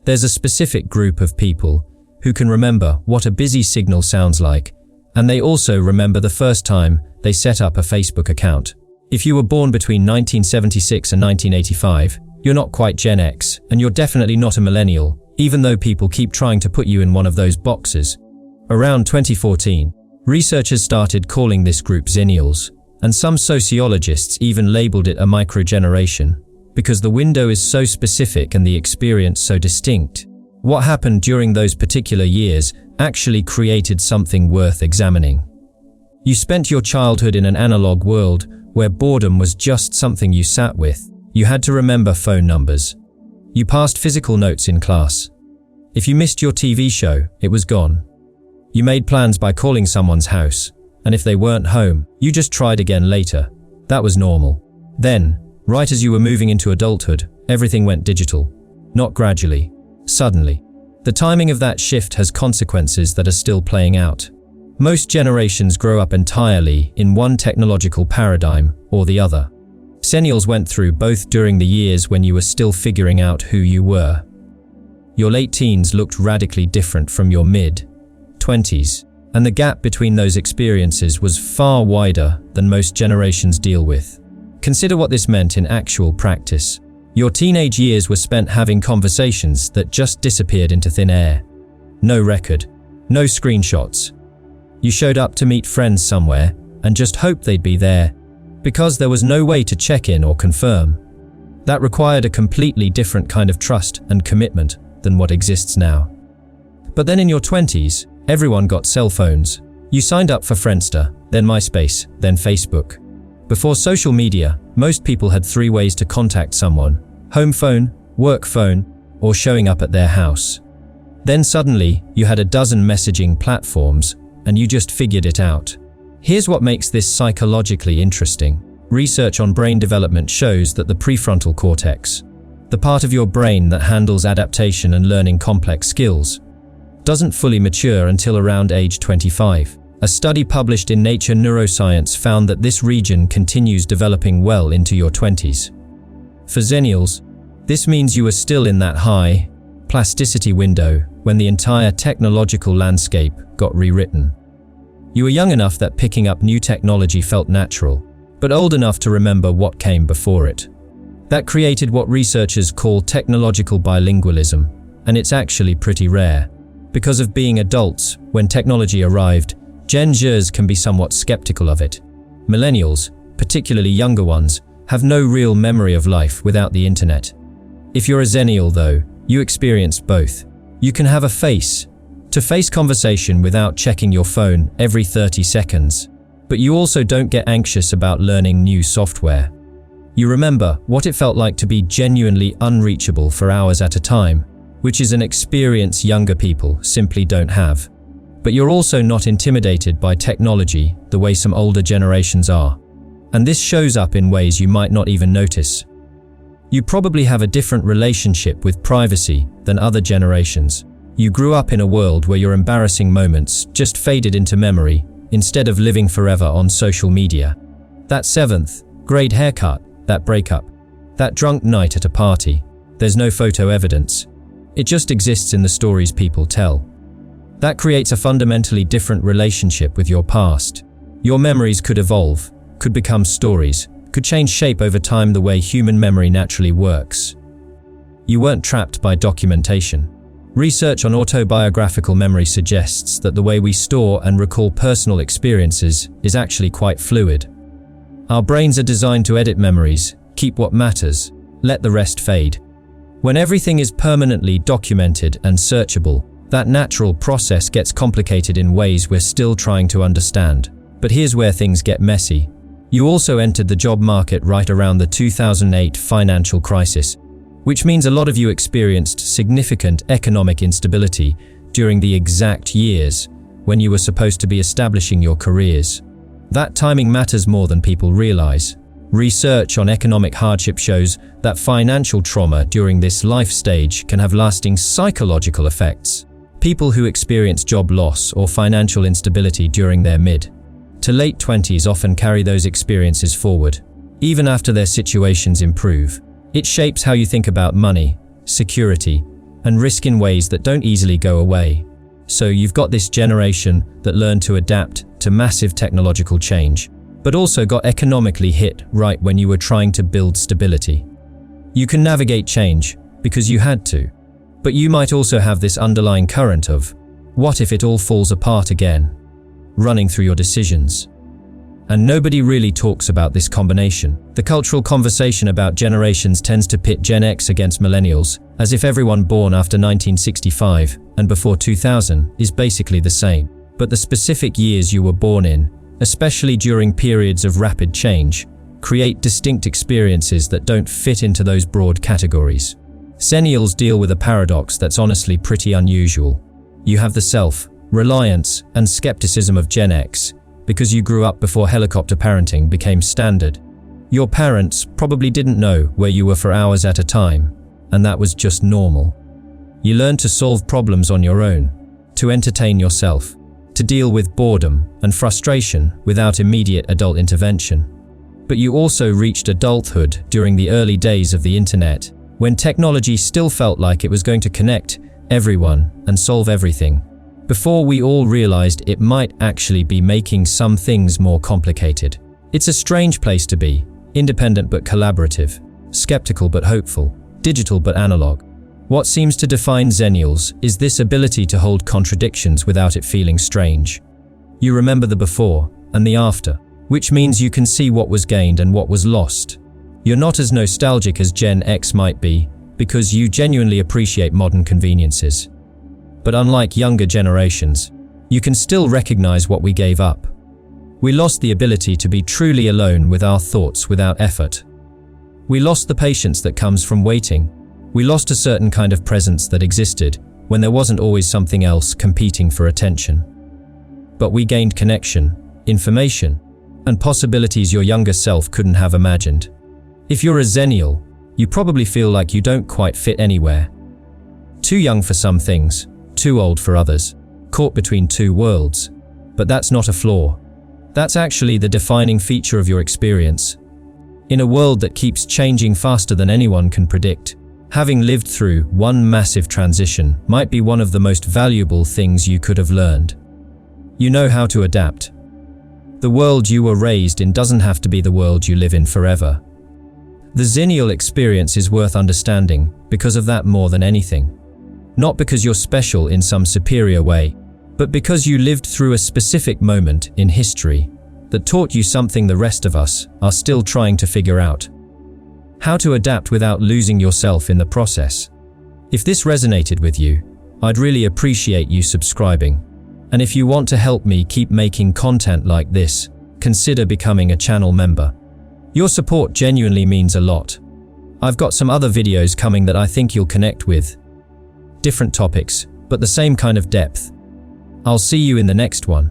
There's a specific group of people who can remember what a busy signal sounds like, and they also remember the first time they set up a Facebook account. If you were born between 1976 and 1985, you're not quite Gen X, and you're definitely not a millennial, even though people keep trying to put you in one of those boxes. Around 2014, researchers started calling this group Xennials, and some sociologists even labeled it a microgeneration, because the window is so specific and the experience so distinct. What happened during those particular years actually created something worth examining. You spent your childhood in an analog world where boredom was just something you sat with. You had to remember phone numbers. You passed physical notes in class. If you missed your TV show, it was gone. You made plans by calling someone's house, and if they weren't home, you just tried again later. That was normal. Then, right as you were moving into adulthood, everything went digital. Not gradually, suddenly. The timing of that shift has consequences that are still playing out. Most generations grow up entirely in one technological paradigm or the other. Xennials went through both during the years when you were still figuring out who you were. Your late teens looked radically different from your mid-20s, and the gap between those experiences was far wider than most generations deal with. Consider what this meant in actual practice. Your teenage years were spent having conversations that just disappeared into thin air. No record, no screenshots. You showed up to meet friends somewhere and just hoped they'd be there, because there was no way to check in or confirm. That required a completely different kind of trust and commitment than what exists now. But then in your 20s, everyone got cell phones. You signed up for Friendster, then MySpace, then Facebook. Before social media, most people had 3 ways to contact someone: home phone, work phone, or showing up at their house. Then suddenly, you had a dozen messaging platforms, and you just figured it out. Here's what makes this psychologically interesting. Research on brain development shows that the prefrontal cortex, the part of your brain that handles adaptation and learning complex skills, doesn't fully mature until around age 25. A study published in Nature Neuroscience found that this region continues developing well into your 20s. For Xennials, this means you are still in that high plasticity window when the entire technological landscape got rewritten. You were young enough that picking up new technology felt natural, but old enough to remember what came before it. That created what researchers call technological bilingualism, and it's actually pretty rare. Because of being adults when technology arrived, Gen Zers can be somewhat skeptical of it. Millennials, particularly younger ones, have no real memory of life without the internet. If you're a Xennial though, you experienced both. You can have a face-to-face conversation without checking your phone every 30 seconds, but you also don't get anxious about learning new software. You remember what it felt like to be genuinely unreachable for hours at a time, which is an experience younger people simply don't have. But you're also not intimidated by technology the way some older generations are. And this shows up in ways you might not even notice. You probably have a different relationship with privacy than other generations. You grew up in a world where your embarrassing moments just faded into memory instead of living forever on social media. That 7th grade haircut, that breakup, that drunk night at a party, there's no photo evidence. It just exists in the stories people tell. That creates a fundamentally different relationship with your past. Your memories could evolve, could become stories, could change shape over time the way human memory naturally works. You weren't trapped by documentation. Research on autobiographical memory suggests that the way we store and recall personal experiences is actually quite fluid. Our brains are designed to edit memories, keep what matters, let the rest fade. When everything is permanently documented and searchable, that natural process gets complicated in ways we're still trying to understand. But here's where things get messy. You also entered the job market right around the 2008 financial crisis, which means a lot of you experienced significant economic instability during the exact years when you were supposed to be establishing your careers. That timing matters more than people realize. Research on economic hardship shows that financial trauma during this life stage can have lasting psychological effects. People who experience job loss or financial instability during their mid to late 20s often carry those experiences forward, even after their situations improve. It shapes how you think about money, security, and risk in ways that don't easily go away. So you've got this generation that learned to adapt to massive technological change, but also got economically hit right when you were trying to build stability. You can navigate change because you had to, but you might also have this underlying current of, what if it all falls apart again, running through your decisions. And nobody really talks about this combination. The cultural conversation about generations tends to pit Gen X against Millennials, as if everyone born after 1965 and before 2000 is basically the same. But the specific years you were born in, especially during periods of rapid change, create distinct experiences that don't fit into those broad categories. Xennials deal with a paradox that's honestly pretty unusual. You have the self-reliance and skepticism of Gen X, because you grew up before helicopter parenting became standard. Your parents probably didn't know where you were for hours at a time, and that was just normal. You learned to solve problems on your own, to entertain yourself, to deal with boredom and frustration without immediate adult intervention. But you also reached adulthood during the early days of the internet, when technology still felt like it was going to connect everyone and solve everything, before we all realized it might actually be making some things more complicated. It's a strange place to be, independent but collaborative, skeptical but hopeful, digital but analog. What seems to define Xennials is this ability to hold contradictions without it feeling strange. You remember the before and the after, which means you can see what was gained and what was lost. You're not as nostalgic as Gen X might be, because you genuinely appreciate modern conveniences. But unlike younger generations, you can still recognize what we gave up. We lost the ability to be truly alone with our thoughts without effort. We lost the patience that comes from waiting. We lost a certain kind of presence that existed when there wasn't always something else competing for attention. But we gained connection, information, and possibilities your younger self couldn't have imagined. If you're a Xennial, you probably feel like you don't quite fit anywhere. Too young for some things, too old for others, caught between two worlds. But that's not a flaw. That's actually the defining feature of your experience. In a world that keeps changing faster than anyone can predict, having lived through one massive transition might be one of the most valuable things you could have learned. You know how to adapt. The world you were raised in doesn't have to be the world you live in forever. The Xennial experience is worth understanding because of that more than anything. Not because you're special in some superior way, but because you lived through a specific moment in history that taught you something the rest of us are still trying to figure out. How to adapt without losing yourself in the process. If this resonated with you, I'd really appreciate you subscribing. And if you want to help me keep making content like this, consider becoming a channel member. Your support genuinely means a lot. I've got some other videos coming that I think you'll connect with. Different topics, but the same kind of depth. I'll see you in the next one.